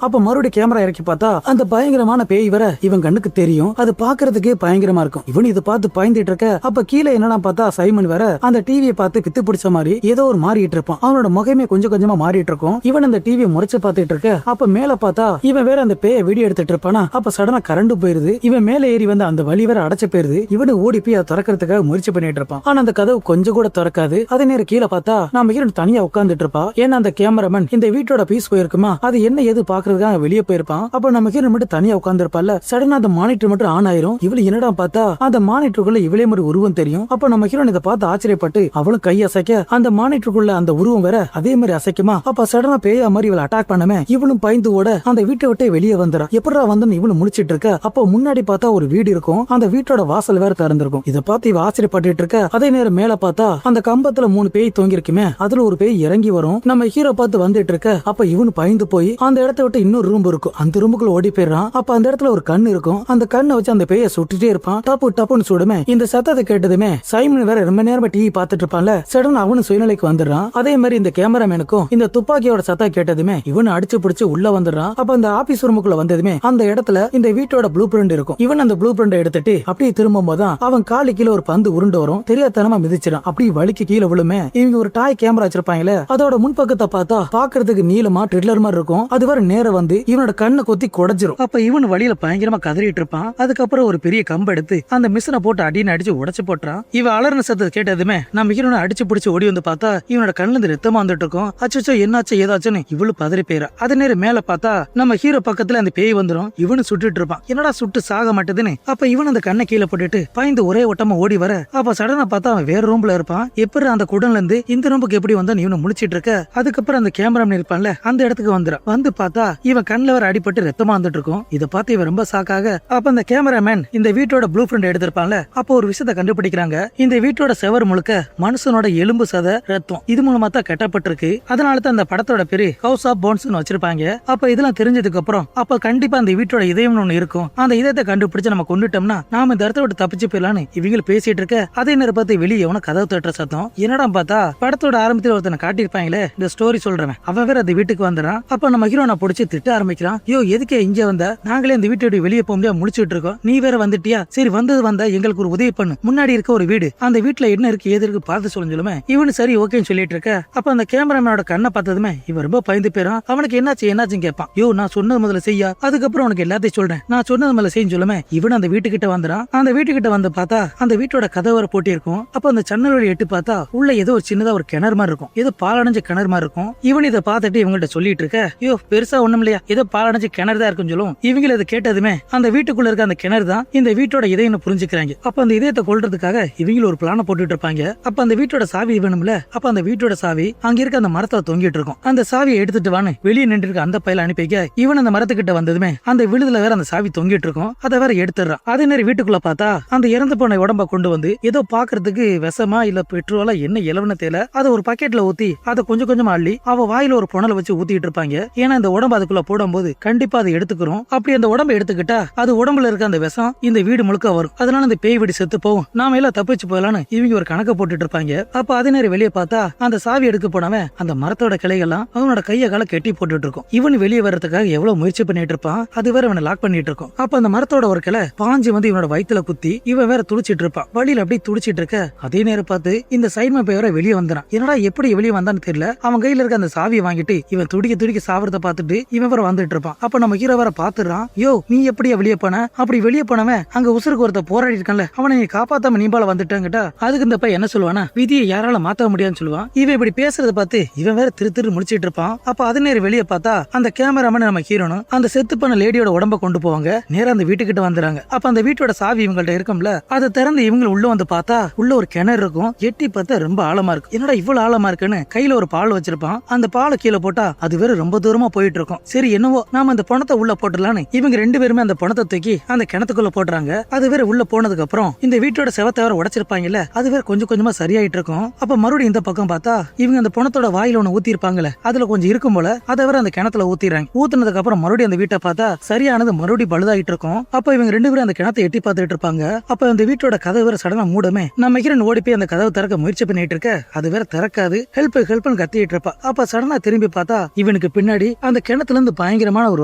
அப்ப மறுபடியும் கேமரா இறக்கி பார்த்தா அந்த பயங்கரமான பேய் வர இவன் கண்ணுக்கு தெரியும். அது பாக்குறதுக்கே பயங்கரமா இருக்கும். இவன் இதை பார்த்து பயந்துட்டு இருக்க. அப்ப கீழே என்னன்னா பார்த்தா சைமன் வர அந்த டிவியை பார்த்து பித்து பிடிச்ச மாதிரி ஏதோ ஒரு மாறிட்டு இருப்பான். அவனோட முகமே கொஞ்சம் கொஞ்சமா மாறிட்டு இருக்கும். இவன் அந்த டிவியை முறைச்சு பார்த்துட்டு இருக்க. அப்ப மேல பார்த்தா இவன் வேற அந்த பேயை வீடியோ எடுத்துட்டு இருப்பானா. அப்ப சடனா கரண்ட் போயிருது. இவன் மேல ஏறி வந்து அந்த வழி வேற அடைச்சு போயிருது. இவனு ஓடி போய் அதை திறக்கிறதுக்காக முயற்சி பண்ணிட்டு இருப்பான். ஆனா அந்த கதவு கொஞ்சம் கூட திறக்காது. அதே நேரம் கீழே பார்த்தா நம்ம ஹீரோன் தனியா உட்கார்ந்துட்டு இருப்பா. ஏன்னா அந்த கேமராமேன் இந்த வீட்டோட பீஸ் போயிருக்குமா, அது என்ன எது பாக்குறதுக்காக வெளியே போயிருப்பான். அப்ப நம்ம ஹீரோன் மட்டும் தனியா உட்கார்ந்து இருப்பால. சடனா அந்த மானிட்டர் மட்டும் ஆன் ஆயிரும். இவளு என்னடா பார்த்தா அந்த மானிட்டருக்குள்ள இவளே மாதிரி உருவம் தெரியும். அப்ப நம்ம ஹீரோன் இதை பார்த்து ஆச்சரியப்பட்டு அவளும் கை அசைக்க அந்த மானிட்டருக்குள்ள அந்த உருவம் வேற அதே மாதிரி அசைக்குமா. அப்ப சடனா பேயா மாதிரி இவளை அட்டாக் பண்ணமே. இவளும் பயந்து ஓட அந்த வீட்டை விட்டு வெளியே வந்துறா. எப்படா வந்து இவனு முடிச்சிட்டு இருக்க. அப்ப முன்னாடி பார்த்தா ஒரு வீடு இருக்கும். அந்த வீட்டோட வாசல் வேற திறந்திருக்கும். இதை பார்த்து இவ ஆச்சரியப்பட்டு இருக்க. அதே நேரம் மேல பார்த்தா அந்த கம்பத்துல 3 பேய் தொங்கி துவங்கிருக்குமே அதுல ஒரு பேய் இறங்கி வரும். நம்ம ஹீரோ பார்த்து வந்துட்டு இருக்க அப்ப இவனு பயந்து போய் அந்த இடத்த விட்டு இன்னொரு ரூம் இருக்கும், அந்த ரூமுக்குள்ள ஓடி போயிடுறான். அப்ப அந்த இடத்துல ஒரு கண் இருக்கும், அந்த கண்ணை வச்சு அந்த பேயை சுட்டுட்டே இருப்பான். டப்பு டப்புன்னு சுடுமே. இந்த சத்தத்தை கேட்டதுமே சைமன் வேற ரொம்ப நேரமா டிவி பார்த்துட்டு இருப்பான்ல, சடன் அவனு சுயநிலைக்கு வந்துடுறான். அதே மாதிரி இந்த கேமராமேனுக்கும் இந்த துப்பாக்கியோட சத்தம் கேட்டதுமே இவனு அடிச்சு பிடிச்சு உள்ள வந்துடுறான். அப்ப அந்த ஆபீஸ் ரூமுக்குள்ள வந்ததுமே அந்த இடத்துல இந்த வீட்டோட ப்ளூ பிரிண்ட் இருக்கும். இவன் அந்த ப்ளூ பிரிண்ட் எடுத்துட்டு அப்படியே திரும்பும் போதுதான் அவன் காலு கீழே ஒரு பந்து உருண்டு வரும். தெரியாதனமா மிதிச்சிடான். அப்படியே வலிக்கு கீழே விழுமே. இவங்க ஒரு டாய் கேமரா வச்சிருப்பாங்களே, அதோட முன்பக்கத்தை பார்த்தா பாக்குறதுக்கு நீளமா ட்ரில்லர் மாதிரி இருக்கும். அது வர நேரம் வந்து இவனோட கண்ணை கொத்தி குடைஞ்சிரும். அப்ப இவன் வழியில பயங்கரமா கதறிட்டு இருப்பான். அதுக்கப்புறம் ஒரு பெரிய கம்பு எடுத்து அந்த மிஷினை போட்டு அடின்னு அடிச்சு உடைச்சு போட்டுறான். இவன் அலர்ன சத்தத்தை கேட்டதுமே நம்ம ஹீரோனை அடிச்சு பிடிச்சு ஓடி வந்து பார்த்தா இவனோட கண்ணுல இருந்து ரத்தமா வந்துட்டு இருக்கும். அச்சோ என்னாச்சு ஏதாச்சுன்னு இவளு பதறி போயிரா. அதே நேரம் மேல பார்த்தா நம்ம ஹீரோ பக்கத்துல அந்த பேய் வந்துடும். இவனு சுட்டுட்டு இருப்பான். என்னடா சுட்டு சாக மாட்டேதுன்னு அப்ப இவன் அந்த கண்ணை கீழே போட்டுட்டு பயந்து ஒரே ஓட்டமா ஓடி வர அப்ப சடனா பார்த்தா அவன் வேற ரூம்ல இருப்பான். எப்படி அந்த குடன்ல இருந்து இந்த ரூமுக்கு எப்படி வந்தான் இவனு முழிச்சிட்டு இருக்க. அதுக்கப்புறம் அந்த கேமராமேன் இருப்பான்ல அந்த இடத்துக்கு வந்துடும். வந்து பார்த்தா இவன் கண்ணுல வர அடிபட்டு ரத்தமா வந்துட்டு இருக்கும். இதை பார்த்து இவன் ரொம்ப சாக்காக அப்ப அந்த கேமராமேன் இந்த வீட்டோட ப்ளூ பிரிண்ட் எடுத்திருப்பான்ல, அப்போ ஒரு விஷயத்தை கண்டுபிடிக்கிறாங்க. இந்த வீட்டோட செவர் முழுக்க மனுஷனோட எலும்பு சத ரத்தம் இது மூலமா தான் கட்டப்பட்டிருக்கு. அதனால தான் அந்த படத்தோட பேரு ஹவுஸ் ஆஃப் போன்ஸ் வச்சிருப்பாங்க. அப்ப இதெல்லாம் தெரிஞ்சதுக்கு அப்புறம் அப்ப கண்டிப்பா அந்த வீட்டோட இதயம் ஒண்ணு இருக்கும். அந்த இதயத்தை கண்டுபிடிச்சு நம்ம கொண்டுட்டோம்னா நாம இந்த இடத்த விட்டு தப்பிச்சு போயிடலான்னு இவங்க பேசிட்டு இருக்க. அதே நேரம் பார்த்து வெளியே எவன கதவு தட்டுற சத்தம். என்னடா பார்த்தா படத்தோட ஆரம்பத்தில் ஒருத்தனை காட்டியிருப்பாங்களே இந்த ஸ்டோரி சொல்றவன் அவன் வேற அந்த வீட்டுக்கு வந்துறான். அப்ப நம்ம ஹீரோனை பிடிச்சி திட்ட ஆரம்பிக்கிறான். யோ எதுக்கே இங்க வந்த, நாங்களே இந்த வீட்டை வெளியே போக முடியாது முடிச்சுட்டு இருக்கோம், நீ வேற வந்துட்டியா, சரி வந்தது வந்தா எங்களுக்கு ஒரு உதவி பண்ணு, முன்னாடி இருக்க ஒரு வீடு அந்த வீட்டுல என்ன இருக்கு ஏது இருக்கு பார்த்து சொல்லுமே. இவனு சரி ஓகேன்னு சொல்லிட்டு இருக்க. அப்ப அந்த கேமராமேனோட கண்ணை பார்த்ததுமே இவன் ரொம்ப பயந்து போயிறான். அவனுக்கு என்னாச்சுன்னு கேட்பான். யோ நான் சொன்னது முதல்ல செய்யா, அதுக்கப்புறம் உனக்கு எல்லாத்தையும் சொல்றேன், நான் சொன்னது முதல்ல செய்ய சொல்லுமே. இவன் அந்த வீட்டுக்கிட்ட வந்துறான். அந்த வீட்டுக்கிட்ட வந்து பார்த்தா அந்த வீட்டோட கதவரை போட்டி இருக்கும். அப்ப அந்த ஜன்னல் வழி எட்டு பார்த்தா உள்ள ஏதோ ஒரு சின்னதா ஒரு கிணறு மாதிரி இருக்கும், ஏதோ பாலடைஞ்ச கிணறு மாதிரி இருக்கும். இவன் இதை பார்த்துட்டு இவங்கள்ட்ட சொல்லிட்டு இருக்க. யோ பெருசா ஒண்ணும் இல்லையா, ஏதோ பாலடைஞ்ச கிணறு தான் இருக்குன்னு சொல்லும். இவங்க இதை கேட்டதுமே அந்த வீட்டுக்குள்ள இருக்க அந்த கிணறு தான் இந்த வீட்டோட இதயம் புரிஞ்சுக்கிறாங்க. அப்ப அந்த இதயத்தை கொல்றதுக்காக இவங்க ஒரு பிளான போட்டுட்டு இருப்பாங்க. அப்ப அந்த வீட்டோட சாவி வேணும்ல, அப்ப அந்த வீட்டோட சாவி அங்க இருக்க அந்த மரத்தை தொங்கிட்டு இருக்கும். அந்த சாவியை எடுத்துட்டு வான்னு வெளியே நின்று இருக்க அந்த பையில அனுப்பிக்க இவன் அந்த மரத்துக்கிட்ட வந்ததுமே அந்த விழுதுல வேற அந்த சாவி தொங்கிட்டு இருக்கும். அதை வேற எடுத்துறான். அதே நேரம் வீட்டுக்குள்ள பார்த்தா அந்த இறந்து போன உடம்ப கொண்டு வந்து ஏதோ பாக்குறதுக்கு விஷமா இல்ல பெட்ரோலா என்ன இலவன தேல அதை ஒரு பக்கெட்ல ஊத்தி அதை கொஞ்சம் கொஞ்சமா அள்ளி அவ வாயில ஒரு புனலை வச்சு ஊத்திட்டு இருப்பாங்க. ஏன்னா இந்த உடம்பு அதுக்குள்ள போடும் போது கண்டிப்பா அதை எடுத்துக்கிறோம். அப்படி அந்த உடம்பை எடுத்துக்கிட்டா அது உடம்புல இருக்க அந்த விஷம் இந்த வீடு முழுக்க வரும். அதனால அந்த பேய் வீடு செத்து போகும், நாம எல்லாம் தப்பிச்சு போயலான்னு இவங்க ஒரு கணக்க போட்டுட்டு இருப்பாங்க. அப்ப அதே நேரம் வெளியே பார்த்தா அந்த சாவி எடுக்க போனவன் அந்த மரத்தோட கிளைகள்லாம் அவனோட கைய கால கெட்டி போட்டுட்டு இருக்கும். இவன் வெளியே வர்றதுக்காக எவ்வளவு முயற்சி பண்ணிட்டு இருப்பான், அது வேற அவனை லாக் பண்ணிட்டு இருக்கும். அப்ப அந்த மரத்தோட ஒரு கிளை பாஞ்சு வந்து இவனோட வயித்துல குத்தி இவன் வேற துடிச்சிட்டு இருப்பான். வழியில அப்படியே துடிச்சிட்டு இருக்க அதே நேரம் பார்த்து இந்த சைட்மேன் பேய் வேற வெளியே வந்துறான். என்னடா எப்படி வெளியே வந்தான்னு தெரியல. அவன் கையில இருக்க அந்த சாவியை வாங்கிட்டு இவன் துடிக்க துடிக்க சாவறத பார்த்துட்டு இவன் வேற வந்துட்டு இருப்பான். அப்ப நம்ம ஹீரோ வேற பாத்துறான். யோ நீ எப்படியா வெளியே போன, அப்படி வெளியே போனவன் அங்க உசுருக்கு ஒருத்த போராடி இருக்கான்ல, அவனை நீ காப்பாத்தாம நீம்பால வந்துட்டாங்கட்டா. அதுக்கு இந்த பையன் என்ன சொல்லுவானா, விதியை யாரால மாத்த முடியாதுன்னு சொல்லுவான். இவன் இப்படி பேசுறத பார்த்து இவன் வேற திரு முடிச்சிட்டு இருப்பான். அப்ப அது நேரம் வெளியே பார்த்தா அந்த கேமராமேன் நம்ம ஹீரோனும் அந்த செத்து பண்ண லேடியோட உடம்ப கொண்டு போவாங்க. நேரா அந்த வீட்டுக்கிட்ட வந்துறாங்க. அப்ப அந்த வீட்டோட சாவி இவங்கள்ட்ட இருக்கும்ல, அதை திறந்து இவங்க உள்ள வந்து பார்த்தா உள்ள ஒரு கிணறு இருக்கும். எட்டி பார்த்தா ரொம்ப ஆழமா இருக்கு. என்னடா இவ்வளவு ஆழமா இருக்குன்னு கையில ஒரு பால் வச்சிருப்பான். அந்த பாலை கீழே போட்டா அது வேற ரொம்ப தூரமா போயிட்டு இருக்கும். சரி என்னவோ நாம அந்த பணத்தை உள்ள போட்டுலான்னு இவங்க ரெண்டு பேருமே அந்த பணத்தை தூக்கி அந்த கிணத்துக்குள்ள போடுறாங்க. அது வேற உள்ள போனதுக்கு அப்புறம் இந்த வீட்டோட செவத்தை வேற உடைச்சிருப்பாங்கல்ல, அது வேற கொஞ்சம் கொஞ்சமா சரியாயிட்டு இருக்கும். அப்ப மறுபடியும் இந்த பக்கம் பார்த்தா இவங்க அந்த பணத்தோட வாயில ஒண்ணு ஊத்தி இருப்பாங்கல்ல, அதுல கொஞ்சம் இருக்கும் போல அதை வேற அந்த கிணத்துல ஊத்திடுறாங்க. ஊத்துனதுக்கு அப்புறம் மறுபடியும் அந்த வீட்டை பார்த்தா சரியானது மறுபடியும் பழுதாயிட்டு இருக்கும். அப்ப இவங்க ரெண்டு பேரும் அந்த கிணத்தை எட்டி பார்த்துட்டு இருப்பாங்க. அப்ப அந்த வீட்டோட கதவு வேற சடனா மூடமே. நம்ம ஹீரோன் ஓடி போய் அந்த கதவை திறக்க முயற்சி பண்ணிட்டு இருக்க, அது வேற திறக்காது. ஹெல்ப்னு கத்திட்டு இருப்பா. அப்ப சடனா திரும்பி பார்த்தா இவனுக்கு பின்னாடி அந்த கிணத்துல இருந்து பயங்கரமான ஒரு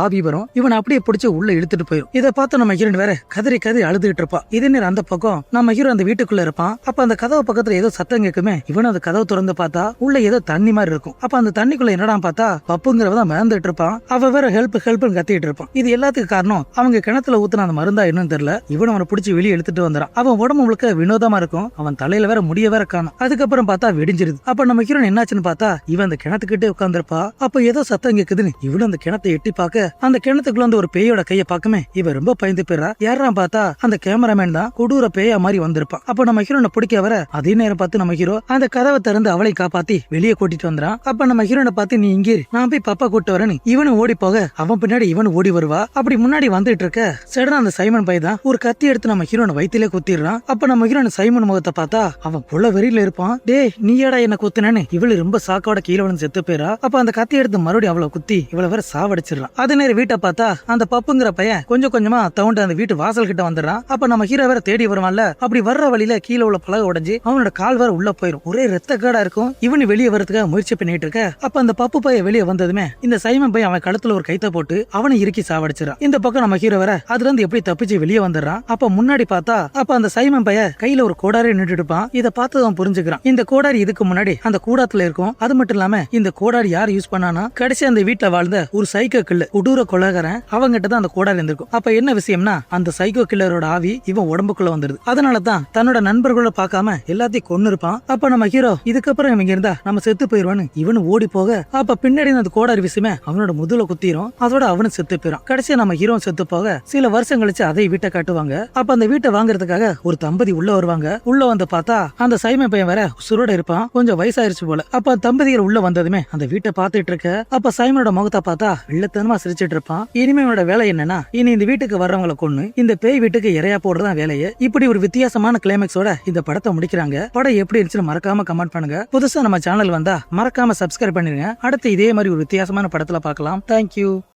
ஆவி வரும். இவன் அப்படியே பிடிச்சி உள்ள இழுத்துட்டு போயிடும். இதை பார்த்து நம்ம ஹீரோன் வேற கதறி அழுதுட்டு இருப்பா. இதே நேரம் அந்த பக்கம் நம்ம ஹீரோ அந்த வீட்டுக்குள்ள இருப்பான். அப்ப அந்த கதவு பக்கத்துல ஏதோ சத்தம் கேக்குமே. இவன் அந்த கதவு திறந்து பார்த்தா உள்ள ஏதோ தண்ணி மாதிரி இருக்கும். அப்ப அந்த தண்ணிக்குள்ள என்னடா பார்த்தா பப்புங்கிறவதான் மிதந்துட்டு இருப்பான். அவ வேற ஹெல்ப்னு கத்திட்டு இருப்பான். இது எல்லாத்துக்கும் காரணம் அவங்க கிணத்துல ஊத்துன அந்த மருந்தா என்னன்னு தெரியல. இவன் அவனை பிடிச்சி வெளியே எடுத்துட்டு வந்துறான். அவன் உடம்பு முழுக்க வினோதமா இருக்கும். அவன் தலையில வேற முடிய வேற காணும். அதுக்கப்புறம் பார்த்தா வெடிஞ்சிருது. அப்ப நம்ம ஹீரோன் என்னாச்சுன்னு பார்த்தா இவன் அந்த கிணத்துக்கிட்டே உட்கார்ந்துருப்பா. அப்ப ஏதோ சத்தம் கேக்குதுன்னு இவனும் அந்த கிணத்தை எட்டி பார்க்க அந்த கிணத்துக்குள்ள வந்து ஒரு பேயோட கையை பார்க்கமே இவன் ரொம்ப பயந்து போயிடா. யாரா பார்த்தா அந்த கேமராமேன் தான் கொடூர பேயா மாதிரி வந்திருப்பான். அப்ப நம்ம ஹீரோனை பிடிக்க வர அதே நேரம் பார்த்து நம்ம ஹீரோ அந்த கதவை திறந்து அவளை காப்பாத்தி வெளியே கூட்டிட்டு வந்துறான். அப்ப நம்ம ஹீரோனை பார்த்து நீ இங்கே நான் போய் பாப்பா கூட்டு வரேன்னு இவனு ஓடி போக அவன் பின்னாடி இவனு ஓடி வருவா. அப்படி முன்னாடி வந்துட்டு இருக்க சடனா அந்த சைமன் பை தான் ஒரு கத்தி எடுத்து நம்ம ஹீரோனை வயிற்றிலே குத்திடுறான். அப்ப நம்ம ஹீரோன் சைமன் முகத்தை பார்த்தா அவன் புள்ள வெறியில இருப்பான். டே நீ நீயாடா என்ன குத்துனேன்னு இவளு ரொம்ப சாக்கோட கீழே விழுந்து செத்து போயிரா. அப்ப அந்த கத்தி எடுத்து மறுபடியும் அவளை குத்தி இவளை வேற சாவடிச்சிடறான். அது நேரம் வீட்டை பார்த்தா அந்த பப்புங்கிற பையன் கொஞ்சம் கொஞ்சமா தவுண்டு அந்த வீட்டு வாசல் கிட்ட வந்துடுறான். அப்ப நம்ம ஹீரோ வேற தேடி வருவான்ல, அப்படி வர்ற வழியில கீழே உள்ள பலகை உடைஞ்சு அவனோட கால் வேற உள்ள போயிடும். ஒரே ரத்த காடா இருக்கும். இவனு வெளியே வரதுக்காக முயற்சி பண்ணிட்டு இருக்க. அப்ப அந்த பப்பு பையன் வெளியே வந்ததுமே இந்த சைமன் பையன் அவன் கழுத்துல ஒரு கைத்த போட்டு அவனை இறுக்கி சாவடிச்சிடறான். இந்த பக்கம் நம்ம ஹீரோ வேற அதுல இருந்து எப்படி தப்பிச்சு வெளியே வந்துடுறான். அப்ப முன்னாடி பார்த்தா அப்ப அந்த சைமன் பையன் கையில ஒரு கோடாரி நின்றுட்டு இருப்பான். இதை பார்த்து அவன் புரிஞ்சுக்கிறான், இந்த கோடாரி இதுக்கு முன்னாடி அந்த கூடாத்துல இருக்கும். அது மட்டும் இல்லாம இந்த கோடாரி யார் யூஸ் பண்ணானா கடைசி அந்த வீட்டுல வாழ்ந்த ஒரு சைக்கோ கில்லர் கொடூர கொலைகாரன் அவங்கிட்ட தான் அந்த கோடாரி இருந்திருக்கும். அப்ப என்ன விஷயம்னா அந்த சைக்கோ கில்லரோட ஆவி இவன் உடம்புக்குள்ள வந்துருது. அதனாலதான் தன்னோட நண்பர்களை பார்க்காம எல்லாத்தையும் கொன்னு இருப்பான். அப்ப நம்ம ஹீரோ இதுக்கப்புறம் இவங்க இருந்தா நம்ம செத்து போயிருவான்னு இவனு ஓடி போக அப்ப பின்னாடி அந்த கோடாரி விஷயமே அவனோட முதுல குத்திரும். அதோட அவனு செத்து போயிடும். கடைசியா நம்ம ஹீரோ செத்து போக சில வருஷம் கழிச்சு அதை வீட்டை காட்டுவாங்க. அப்ப அந்த வீட்டை வாங்குறதுக்காக ஒரு தம்பதி உள்ள வருவாங்க. உள்ள வந்து பார்த்தா அந்த சைமன் பையன் வேற சுரோட இருப்பான். கொஞ்சம் வயசாயிருச்சு போல. அப்ப தம்பதியர் உள்ள வந்ததுமே அந்த வீட்டை பார்த்துட்டு இருக்க. அப்ப சைமனோட முகத்தை பார்த்தா வில்லத்தனமா சிரிச்சிட்டு இருப்பான். இனிமே அவனோட வேலை என்னன்னா இனி இந்த வீட்டுக்கு வர்றவங்களை கொன்னு இந்த பேய் வீட்டுக்கு இறையா போடுறதான் வேலையை. இப்படி ஒரு வித்தியாசமான கிளைமேக்ஸோட இந்த படத்தை முடிக்கிறாங்க. படம் எப்படி இருந்துச்சுன்னு மறக்காம கமெண்ட் பண்ணுங்க. புதுசா நம்ம சேனல் வந்தா மறக்காம சப்ஸ்கிரைப் பண்ணிருங்க. அடுத்து இதே மாதிரி ஒரு வித்தியாசமான படத்துல பார்க்கலாம். தேங்க்யூ.